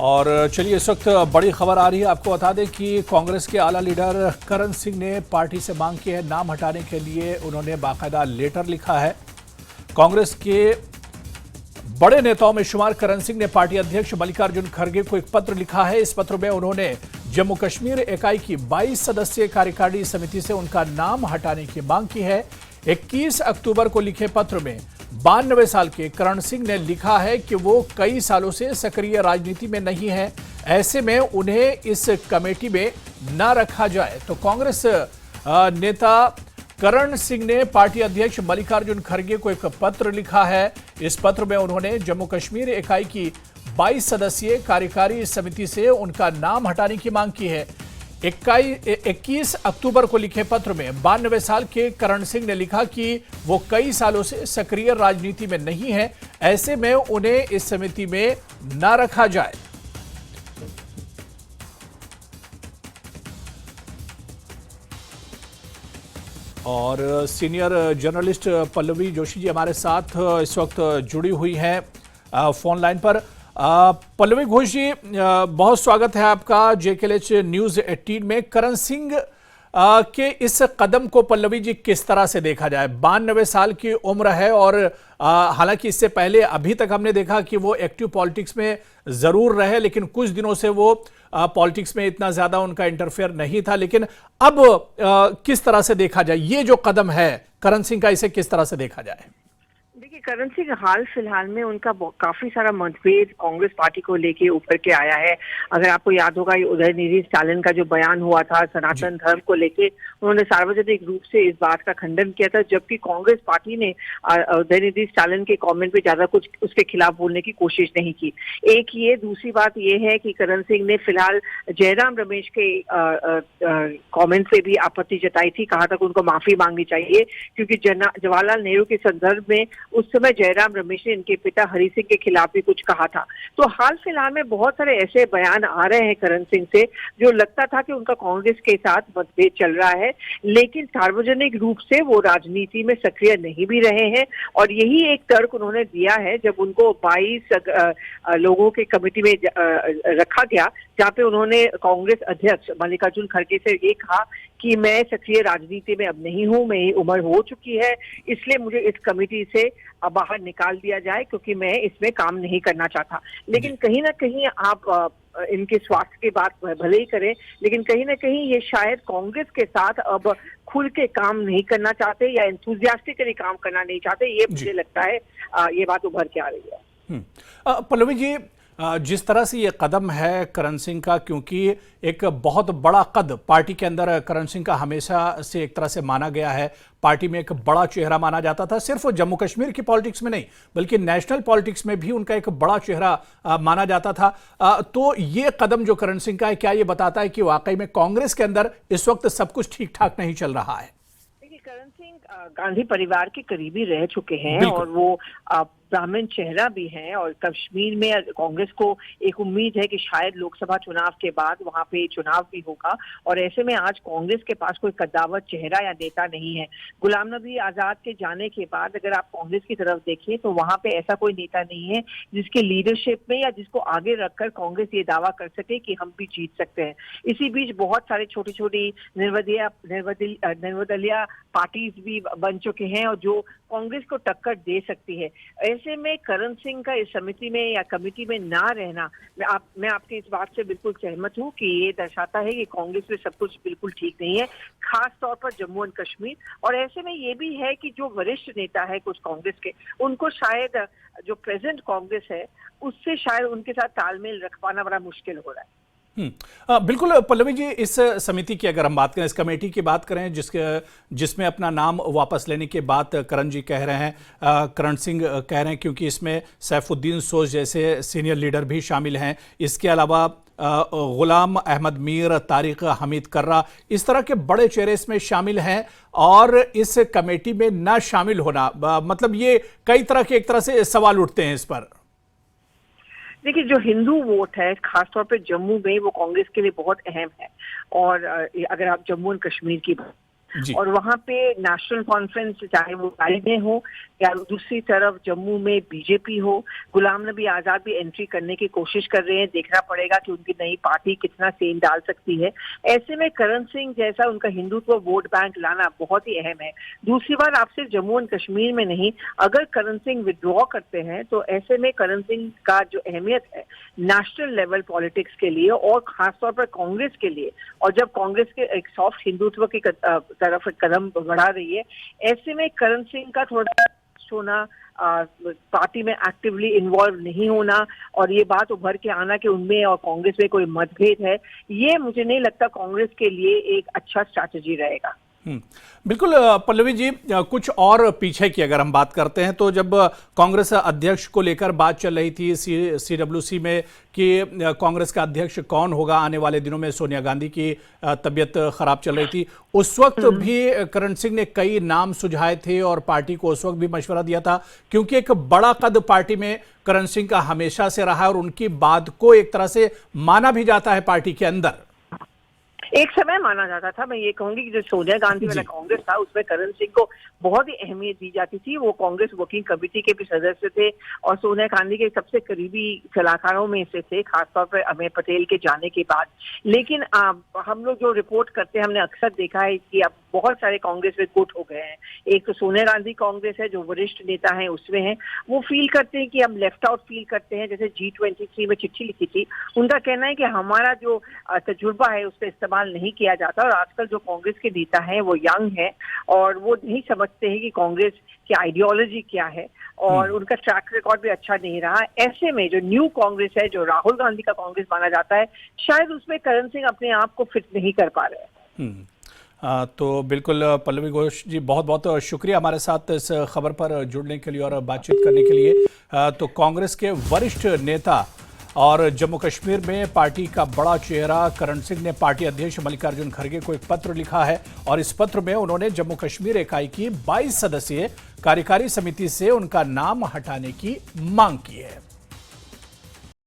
और चलिए इस वक्त बड़ी खबर आ रही है। आपको बता दें कि कांग्रेस के आला लीडर करण सिंह ने पार्टी से मांग की है नाम हटाने के लिए। उन्होंने बाकायदा लेटर लिखा है। कांग्रेस के बड़े नेताओं में शुमार करण सिंह ने पार्टी अध्यक्ष मल्लिकार्जुन खड़गे को एक पत्र लिखा है। इस पत्र में उन्होंने जम्मू कश्मीर इकाई की 22 सदस्यीय कार्यकारिणी समिति से उनका नाम हटाने की मांग की है। 21 अक्टूबर को लिखे पत्र में 92 साल के करण सिंह ने लिखा है कि वो कई सालों से सक्रिय राजनीति में नहीं है, ऐसे में उन्हें इस कमेटी में न रखा जाए। तो कांग्रेस नेता करण सिंह ने पार्टी अध्यक्ष मल्लिकार्जुन खड़गे को एक पत्र लिखा है। इस पत्र में उन्होंने जम्मू कश्मीर इकाई की 22 सदस्यीय कार्यकारी समिति से उनका नाम हटाने की मांग की है। 21 अक्टूबर को लिखे पत्र में 92 साल के करण सिंह ने लिखा कि वो कई सालों से सक्रिय राजनीति में नहीं है, ऐसे में उन्हें इस समिति में न रखा जाए। और सीनियर जर्नलिस्ट पल्लवी जोशी जी हमारे साथ इस वक्त जुड़ी हुई हैं फोन लाइन पर। पल्लवी घोष जी, बहुत स्वागत है आपका JKLH न्यूज 18 में। करण सिंह के इस कदम को पल्लवी जी किस तरह से देखा जाए? 92 साल की उम्र है और हालांकि इससे पहले अभी तक हमने देखा कि वो एक्टिव पॉलिटिक्स में जरूर रहे, लेकिन कुछ दिनों से वो पॉलिटिक्स में इतना ज्यादा उनका इंटरफेयर नहीं था। लेकिन अब किस तरह से देखा जाए ये जो कदम है करण सिंह का, इसे किस तरह से देखा जाए? देखिए, करण सिंह हाल फिलहाल में उनका काफी सारा मतभेद कांग्रेस पार्टी को लेके उभर के आया है। अगर आपको याद होगा, ये उदयनिधि स्टालिन का जो बयान हुआ था सनातन धर्म को लेके, उन्होंने सार्वजनिक रूप से इस बात का खंडन किया था, जबकि कांग्रेस पार्टी ने उदयनिधि स्टालिन के कमेंट पे ज्यादा कुछ उसके खिलाफ बोलने की कोशिश नहीं की। एक ये, दूसरी बात ये है कि करण सिंह ने फिलहाल जयराम रमेश के कमेंट से भी आपत्ति जताई थी, कहा था कि उनको माफी मांगनी चाहिए, क्योंकि जवाहरलाल नेहरू के संदर्भ में उस समय जयराम रमेश ने इनके पिता हरि सिंह के खिलाफ भी कुछ कहा था। तो हाल फिलहाल में बहुत सारे ऐसे बयान आ रहे हैं करण सिंह से, जो लगता था कि उनका कांग्रेस के साथ मतभेद चल रहा है, लेकिन सार्वजनिक रूप से वो राजनीति में सक्रिय नहीं भी रहे हैं। और यही एक तर्क उन्होंने दिया है जब उनको 22 लोगों के कमेटी में रखा गया, जहाँ पे उन्होंने कांग्रेस अध्यक्ष मल्लिकार्जुन खड़गे से ये कहा कि मैं सक्रिय राजनीति में अब नहीं हूं, मेरी उम्र हो चुकी है, इसलिए मुझे इस कमेटी से बाहर निकाल दिया जाए, क्योंकि मैं इसमें काम नहीं करना चाहता। लेकिन कहीं ना कहीं आप इनके स्वास्थ्य की बात भले ही करें, लेकिन कहीं ना कहीं ये शायद कांग्रेस के साथ अब खुल के काम नहीं करना चाहते या एंथुजियास्टिकली काम करना नहीं चाहते। ये मुझे लगता है ये बात उभर के आ रही है। पल्लवी जी, जिस तरह से ये कदम है करण सिंह का, क्योंकि एक बहुत बड़ा कद पार्टी के अंदर करण सिंह का हमेशा से एक तरह से माना गया है। पार्टी में एक बड़ा चेहरा माना जाता था, सिर्फ जम्मू कश्मीर की पॉलिटिक्स में नहीं बल्कि नेशनल पॉलिटिक्स में भी उनका एक बड़ा चेहरा माना जाता था। तो ये कदम जो करण सिंह का है, क्या ये बताता है कि वाकई में कांग्रेस के अंदर इस वक्त सब कुछ ठीक ठाक नहीं चल रहा है? करण सिंह गांधी परिवार के करीबी रह चुके हैं और वो ब्राह्मण चेहरा भी हैं, और कश्मीर में कांग्रेस को एक उम्मीद है कि शायद लोकसभा चुनाव के बाद वहां पे चुनाव भी होगा। और ऐसे में आज कांग्रेस के पास कोई कद्दावर चेहरा या नेता नहीं है। गुलाम नबी आजाद के जाने के बाद अगर आप कांग्रेस की तरफ देखें तो वहां पे ऐसा कोई नेता नहीं है जिसके लीडरशिप में या जिसको आगे रखकर कांग्रेस ये दावा कर सके कि हम भी जीत सकते हैं। इसी बीच बहुत सारे छोटी छोटी निर्दलीय पार्टीज भी बन चुके हैं और जो कांग्रेस को टक्कर दे सकती है। ऐसे में करण सिंह का इस समिति में या कमेटी में ना रहना, मैं आपकी इस बात से बिल्कुल सहमत हूं कि ये दर्शाता है कि कांग्रेस में सब कुछ बिल्कुल ठीक नहीं है, खास तौर पर जम्मू एंड कश्मीर। और ऐसे में ये भी है कि जो वरिष्ठ नेता है कुछ कांग्रेस के, उनको शायद जो प्रेजेंट कांग्रेस है उससे शायद उनके साथ तालमेल रख पाना बड़ा मुश्किल हो रहा है। बिल्कुल पल्लवी जी, इस समिति की अगर हम बात करें, इस कमेटी की बात करें जिसमें अपना नाम वापस लेने की बात करण जी कह रहे हैं, करण सिंह कह रहे हैं, क्योंकि इसमें सैफुद्दीन सोज जैसे सीनियर लीडर भी शामिल हैं। इसके अलावा गुलाम अहमद मीर, तारिक हमीद कर्रा, इस तरह के बड़े चेहरे इसमें शामिल हैं। और इस कमेटी में न शामिल होना मतलब ये कई तरह के एक तरह से सवाल उठते हैं इस पर। देखिए, जो हिंदू वोट है खासतौर पे जम्मू में, वो कांग्रेस के लिए बहुत अहम है। और अगर आप जम्मू एंड कश्मीर की जी। और वहां पे नेशनल कॉन्फ्रेंस, चाहे वो गाड़ी में हो या दूसरी तरफ जम्मू में बीजेपी हो, गुलाम नबी आजाद भी एंट्री करने की कोशिश कर रहे हैं। देखना पड़ेगा कि उनकी नई पार्टी कितना सेंध डाल सकती है। ऐसे में करण सिंह जैसा उनका हिंदुत्व वोट बैंक लाना बहुत ही अहम है। दूसरी बात, आप सिर्फ जम्मू एंड कश्मीर में नहीं, अगर करण सिंह विड्रॉ करते हैं तो ऐसे में करण सिंह का जो अहमियत है नेशनल लेवल पॉलिटिक्स के लिए और खासतौर पर कांग्रेस के लिए, और जब कांग्रेस के एक सॉफ्ट हिंदुत्व की तरफ कदम बढ़ा रही है, ऐसे में करण सिंह का थोड़ा होना, पार्टी में एक्टिवली इन्वॉल्व नहीं होना और ये बात उभर के आना कि उनमें और कांग्रेस में कोई मतभेद है, ये मुझे नहीं लगता कांग्रेस के लिए एक अच्छा स्ट्रैटेजी रहेगा। बिल्कुल पल्लवी जी, कुछ और पीछे की अगर हम बात करते हैं तो जब कांग्रेस अध्यक्ष को लेकर बात चल रही थी CWC में कि कांग्रेस का अध्यक्ष कौन होगा आने वाले दिनों में, सोनिया गांधी की तबीयत खराब चल रही थी, उस वक्त भी करण सिंह ने कई नाम सुझाए थे और पार्टी को उस वक्त भी मशवरा दिया था, क्योंकि एक बड़ा कद पार्टी में करण सिंह का हमेशा से रहा है और उनकी बात को एक तरह से माना भी जाता है पार्टी के अंदर। एक समय माना जाता था। मैं ये कहूंगी कि जो सोनिया गांधी वाला कांग्रेस था उसमें करण सिंह को बहुत ही अहमियत दी जाती थी। वो कांग्रेस वर्किंग कमेटी के भी सदस्य थे और सोनिया गांधी के सबसे करीबी सलाहकारों में से थे, खासतौर पर अमेर पटेल के जाने के बाद। लेकिन हम लोग जो रिपोर्ट करते हैं, हमने अक्सर देखा है कि अब बहुत सारे कांग्रेस में गुट हो गए हैं। एक तो सोनिया गांधी कांग्रेस है, जो वरिष्ठ नेता हैं उसमें है, वो फील करते हैं कि हम लेफ्ट आउट फील करते हैं। जैसे G23 में चिट्ठी लिखी थी, उनका कहना है कि हमारा जो तजुर्बा है उस पर इस्तेमाल नहीं किया जाता। और आजकल जो कांग्रेस के नेता हैं वो यंग है और वो नहीं समझते हैं कि कांग्रेस की आइडियोलॉजी क्या है और उनका ट्रैक रिकॉर्ड भी अच्छा नहीं रहा। ऐसे में जो न्यू कांग्रेस है, जो राहुल गांधी का कांग्रेस माना जाता है, शायद उसमें करण सिंह अपने आप को फिट नहीं कर पा रहे हैं। तो बिल्कुल पल्लवी घोष जी, बहुत बहुत शुक्रिया हमारे साथ इस खबर पर जुड़ने के लिए और बातचीत करने के लिए। तो कांग्रेस के वरिष्ठ नेता और जम्मू कश्मीर में पार्टी का बड़ा चेहरा करण सिंह ने पार्टी अध्यक्ष मल्लिकार्जुन खड़गे को एक पत्र लिखा है और इस पत्र में उन्होंने जम्मू कश्मीर इकाई की 22 सदस्यीय कार्यकारी समिति से उनका नाम हटाने की मांग की है।